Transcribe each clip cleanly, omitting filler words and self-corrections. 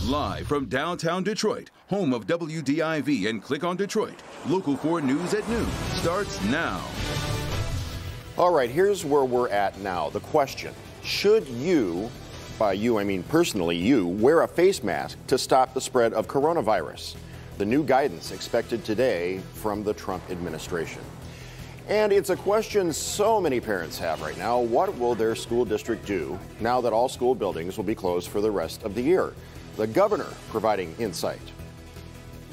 Live from downtown Detroit, home of WDIV and Click on Detroit, Local 4 News at noon starts now. All right, here's where we're at now. The question, should you, by you I mean personally you, wear a face mask to stop the spread of coronavirus? The new guidance expected today from the Trump administration. And it's a question so many parents have right now. What will their school district do now that all school buildings will be closed for the rest of the year? The governor providing insight.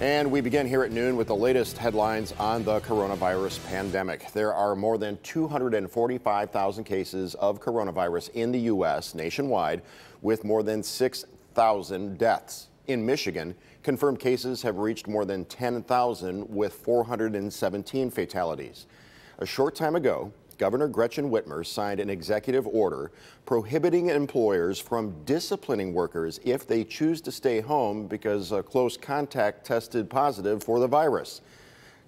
And we begin here at noon with the latest headlines on the coronavirus pandemic. There are more than 245,000 cases of coronavirus in the U.S. nationwide, with more than 6,000 deaths. In Michigan, confirmed cases have reached more than 10,000 with 417 fatalities. A short time ago, Governor Gretchen Whitmer signed an executive order prohibiting employers from disciplining workers if they choose to stay home because a close contact tested positive for the virus.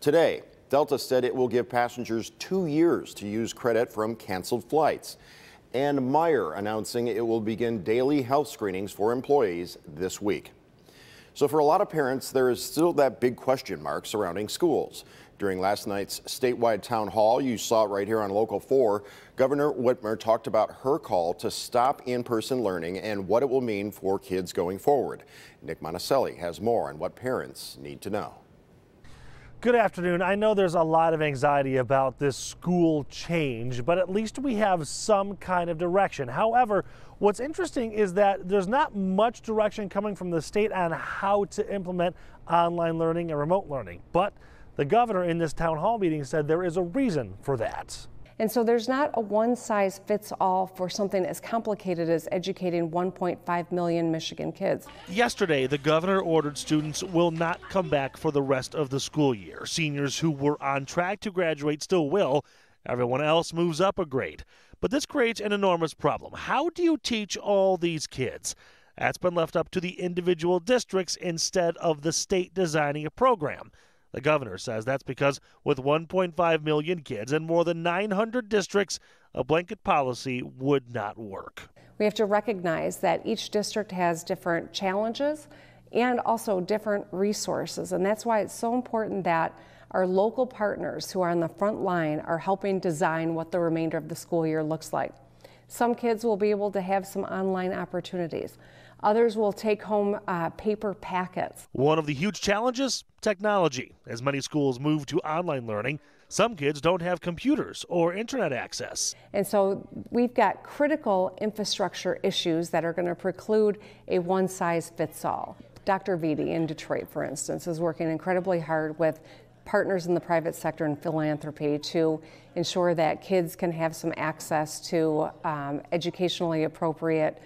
Today, Delta said it will give passengers 2 years to use credit from canceled flights. And Meyer announcing it will begin daily health screenings for employees this week. So for a lot of parents, there is still that big question mark surrounding schools. During last night's statewide town hall, you saw it right here on Local 4, Governor Whitmer talked about her call to stop in-person learning and what it will mean for kids going forward. Nick Monticelli has more on what parents need to know. Good afternoon. I know there's a lot of anxiety about this school change, but at least we have some kind of direction. However, what's interesting is that there's not much direction coming from the state on how to implement online learning and remote learning. But the governor in this town hall meeting said there is a reason for that. And so there's not a one-size-fits-all for something as complicated as educating 1.5 million Michigan kids. Yesterday, the governor ordered students will not come back for the rest of the school year. Seniors who were on track to graduate still will. Everyone else moves up a grade. But this creates an enormous problem. How do you teach all these kids? That's been left up to the individual districts instead of the state designing a program. The governor says that's because with 1.5 million kids and more than 900 districts, a blanket policy would not work. We have to recognize that each district has different challenges and also different resources. And that's why it's so important that our local partners who are on the front line are helping design what the remainder of the school year looks like. Some kids will be able to have some online opportunities. Others will take home paper packets. One of the huge challenges, technology. As many schools move to online learning, some kids don't have computers or internet access. And so we've got critical infrastructure issues that are going to preclude a one-size-fits-all. Dr. Vitti in Detroit, for instance, is working incredibly hard with partners in the private sector and philanthropy to ensure that kids can have some access to educationally appropriate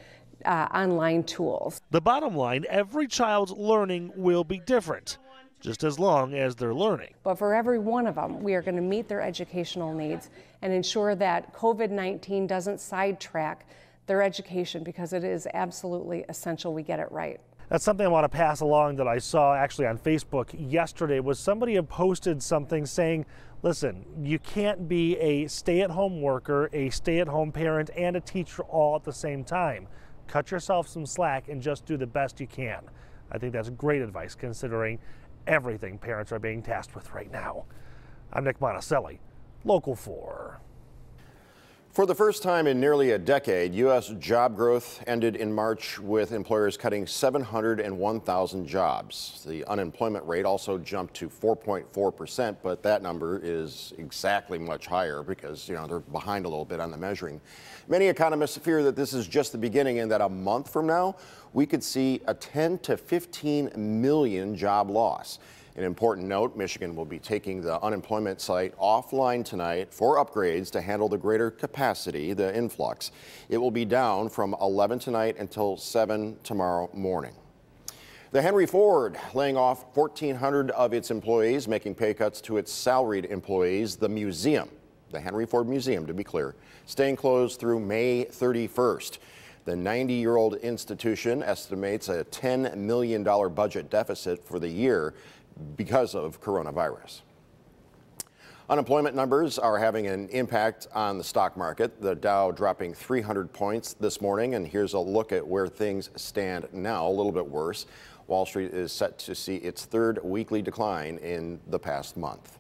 online tools. The bottom line, every child's learning will be different, just as long as they're learning. But for every one of them, we are going to meet their educational needs and ensure that COVID-19 doesn't sidetrack their education, because it is absolutely essential we get it right. That's something I want to pass along that I saw actually on Facebook yesterday. Was somebody had posted something saying, listen, you can't be a stay-at-home worker, a stay-at-home parent, and a teacher all at the same time. Cut yourself some slack and just do the best you can. I think that's great advice considering everything parents are being tasked with right now. I'm Nick Monticelli, Local 4. For the first time in nearly a decade, U.S. job growth ended in March with employers cutting 701,000 jobs. The unemployment rate also jumped to 4.4%, but that number is exactly much higher because, they're behind a little bit on the measuring. Many economists fear that this is just the beginning and that a month from now, we could see a 10 to 15 million job loss. An important note, Michigan will be taking the unemployment site offline tonight for upgrades to handle the greater capacity, the influx. It will be down from 11 tonight until 7 tomorrow morning. The Henry Ford laying off 1,400 of its employees, making pay cuts to its salaried employees. The museum, the Henry Ford Museum to be clear, staying closed through May 31st. The 90-year-old institution estimates a $10 million budget deficit for the year because of coronavirus. Unemployment numbers are having an impact on the stock market. The Dow dropping 300 points this morning, and here's a look at where things stand now, a little bit worse. Wall Street is set to see its third weekly decline in the past month.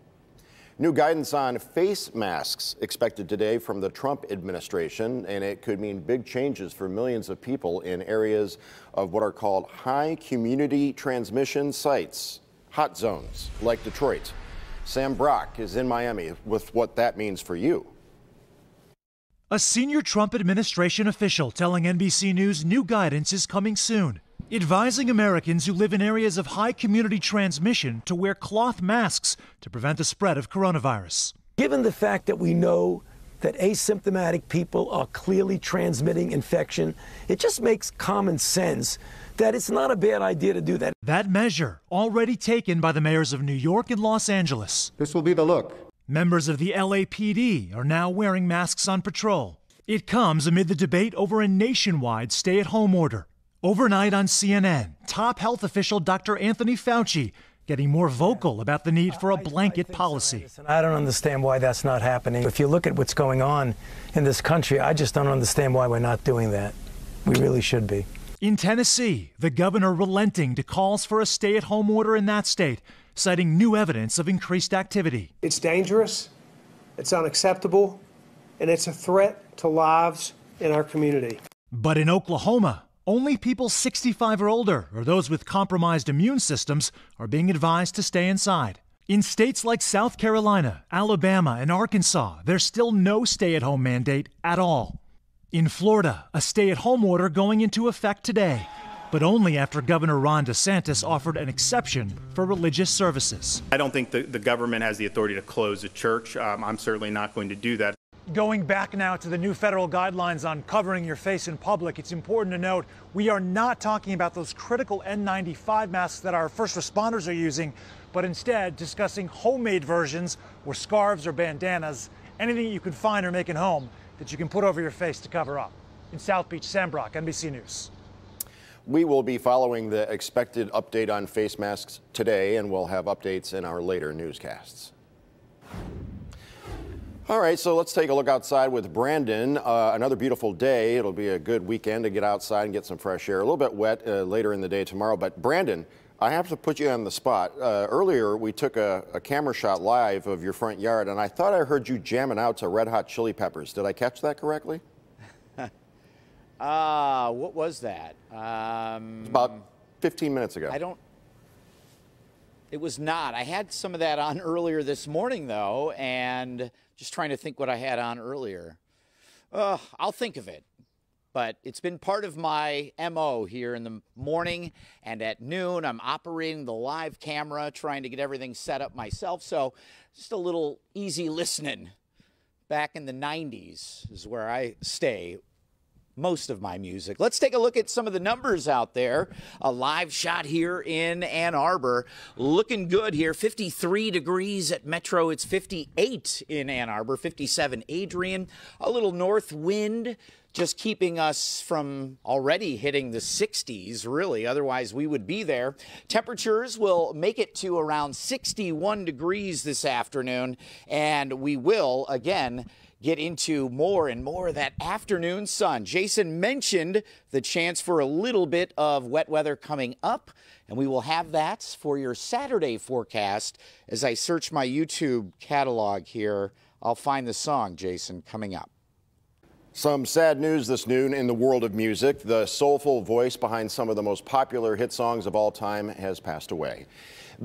New guidance on face masks expected today from the Trump administration, and it could mean big changes for millions of people in areas of what are called high community transmission sites, hot zones like Detroit. Sam Brock is in Miami with what that means for you. A senior Trump administration official telling NBC News new guidance is coming soon, advising Americans who live in areas of high community transmission to wear cloth masks to prevent the spread of coronavirus. Given the fact that we know that asymptomatic people are clearly transmitting infection, it just makes common sense that it's not a bad idea to do that. That measure already taken by the mayors of New York and Los Angeles. This will be the look. Members of the LAPD are now wearing masks on patrol. It comes amid the debate over a nationwide stay-at-home order. Overnight on CNN, top health official Dr. Anthony Fauci getting more vocal about the need for a blanket policy. I don't understand why that's not happening. If you look at what's going on in this country, I just don't understand why we're not doing that. We really should be. In Tennessee, the governor relenting to calls for a stay-at-home order in that state, citing new evidence of increased activity. It's dangerous, it's unacceptable, and it's a threat to lives in our community. But in Oklahoma, only people 65 or older or those with compromised immune systems are being advised to stay inside. In states like South Carolina, Alabama, and Arkansas, there's still no stay-at-home mandate at all. In Florida, a stay-at-home order going into effect today, but only after Governor Ron DeSantis offered an exception for religious services. I don't think the government has the authority to close a church. I'm certainly not going to do that. Going back now to the new federal guidelines on covering your face in public, it's important to note we are not talking about those critical N95 masks that our first responders are using, but instead discussing homemade versions or scarves or bandanas, anything you can find or make at home that you can put over your face to cover up. In South Beach, Sam Brock, NBC News. We will be following the expected update on face masks today, and we'll have updates in our later newscasts. All right, so let's take a look outside with Brandon. Another beautiful day. It'll be a good weekend to get outside and get some fresh air. A little bit wet later in the day tomorrow, but Brandon, I have to put you on the spot. Earlier, we took a camera shot live of your front yard, and I thought I heard you jamming out to Red Hot Chili Peppers. Did I catch that correctly? What was that? About 15 minutes ago. It was not. I had some of that on earlier this morning, though, and just trying to think what I had on earlier. I'll think of it. But it's been part of my MO here in the morning, and at noon I'm operating the live camera, trying to get everything set up myself. So just a little easy listening. Back in the 90s is where I stay most of my music. Let's take a look at some of the numbers out there. A live shot here in Ann Arbor. Looking good here. 53 degrees at Metro. It's 58 in Ann Arbor. 57 Adrian. A little north wind just keeping us from already hitting the 60s, really. Otherwise, we would be there. Temperatures will make it to around 61 degrees this afternoon, and we will, again, get into more and more of that afternoon sun. Jason mentioned the chance for a little bit of wet weather coming up, and we will have that for your Saturday forecast. As I search my YouTube catalog here, I'll find the song, Jason, coming up. Some sad news this noon in the world of music. The soulful voice behind some of the most popular hit songs of all time has passed away.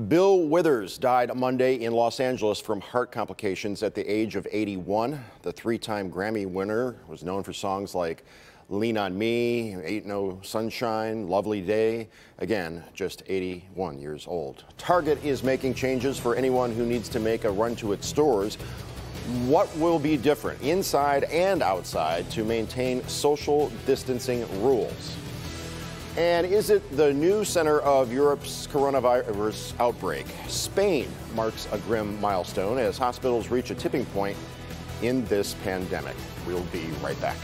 Bill Withers died Monday in Los Angeles from heart complications at the age of 81. The three-time Grammy winner was known for songs like Lean on Me, Ain't No Sunshine, Lovely Day. Again, just 81 years old. Target is making changes for anyone who needs to make a run to its stores. What will be different inside and outside to maintain social distancing rules? And is it the new center of Europe's coronavirus outbreak? Spain marks a grim milestone as hospitals reach a tipping point in this pandemic. We'll be right back.